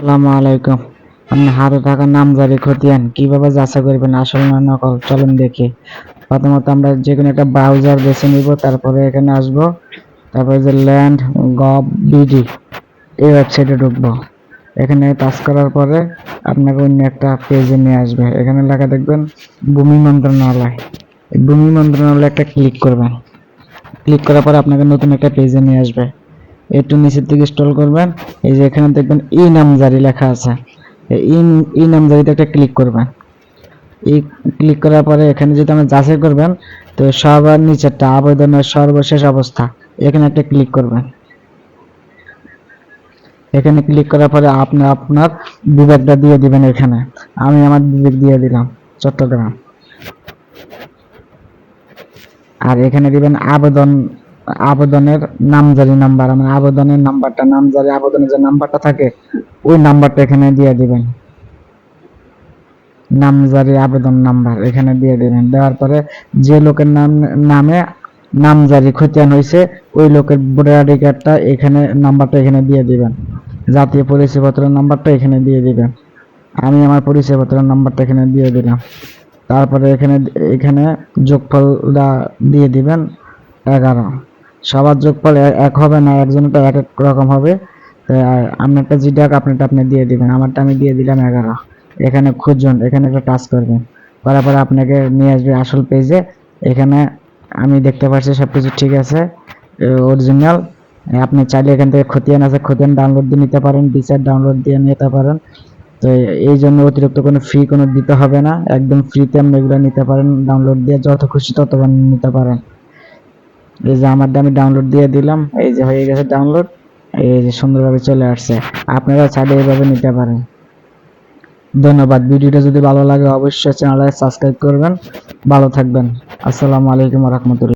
আসসালামু আলাইকুম। আপনি হাতে থাকা নামজারি খতিয়ান কিভাবে যাচাই করবেন আসল না নকল, চলুন দেখি। প্রথমত আমরা যে কোনো একটা ব্রাউজার বেছে নিব, তারপরে এখানে আসব, তারপরে যে ল্যান্ড গভ বিডি এই ওয়েবসাইটে ঢুকবো। এখানে টাচ করার পরে আপনাকে অন্য একটা পেজে নিয়ে আসবে। এখানে লেখা দেখবেন ভূমি মন্ত্রণালয়। এই ভূমি মন্ত্রণালয় একটা ক্লিক করবেন। ক্লিক করার পরে আপনাকে নতুন একটা পেজে নিয়ে আসবে। একটু নিচের দিকে স্ক্রল করবেন, এই যে এখানে দেখবেন ই নামজারি লেখা আছে। এই নামজারিতে একটা ক্লিক করবেন। এই ক্লিক করার পরে এখানে যদি আপনি যাচাই করবেন, তো সবার নিচেরটা আবেদনের সর্বশেষ অবস্থা, এখানে একটা ক্লিক করবেন। এখানে ক্লিক করার পরে আপনি আপনার বিভাগটা দিয়ে দিবেন। এখানে আমি আমার বিভাগ দিয়ে দিলাম চট্টগ্রাম। আর এখানে দিবেন আবেদনের নামজারি নাম্বার। আমার আবেদনের নাম্বারটা, নামজারি আবেদনের যে নাম্বারটা থাকে ওই নাম্বারটা এখানে দিয়ে দিবেন। নামজারি আবেদন নাম্বার এখানে দিয়ে দিবেন। দেওয়ার পরে যে লোকের নামে নামজারি খতিয়ান হয়েছে ওই লোকের ভোটার আইডি কার্ডটা এখানে, নাম্বারটা এখানে দিয়ে দিবেন। জাতীয় পরিচয়পত্রের নাম্বারটা এখানে দিয়ে দিবেন। আমি আমার পরিচয়পত্রের নাম্বারটা এখানে দিয়ে দিলাম। তারপরে এখানে এখানে যোগফলটা দিয়ে দিবেন 11। সবার যোগফল এক হবে না, একজনটা এক এক রকম হবে। আপনারটা যেটা আপনারটা আপনি দিয়ে দিবেন, আমারটা আমি দিয়ে দিলাম 11। এখানে খুঁজুন, এখানে একটা টাচ করবেন, করার পরে আপনাকে নিয়ে আসবে আসল পেজে। এখানে আমি দেখতে পাচ্ছি সবকিছু ঠিক আছে, অরিজিনাল। আপনি চাইলে এখান থেকে খতিয়ান আছে, খতিয়ান ডাউনলোড দিয়ে নিতে পারেন, বিচার ডাউনলোড দিয়ে নিতে পারেন। তো এই জন্য অতিরিক্ত কোনো ফি কোনো দিতে হবে না, একদম ফ্রিতে আপনি এগুলো নিতে পারেন ডাউনলোড দিয়ে, যত খুশি ততবার নিতে পারেন। এই যে আমারটা আমি ডাউনলোড দিয়ে দিলাম, এই যে হয়ে গেছে ডাউনলোড, এই যে সুন্দরভাবে চলে আসছে। আপনারা চাইলে এইভাবে নিতে পারেন। ধন্যবাদ। ভিডিওটা যদি ভালো লাগে অবশ্যই চ্যানেলটা সাবস্ক্রাইব করবেন। ভালো থাকবেন। আসসালামু আলাইকুম ওয়া রাহমাতুল্লাহ।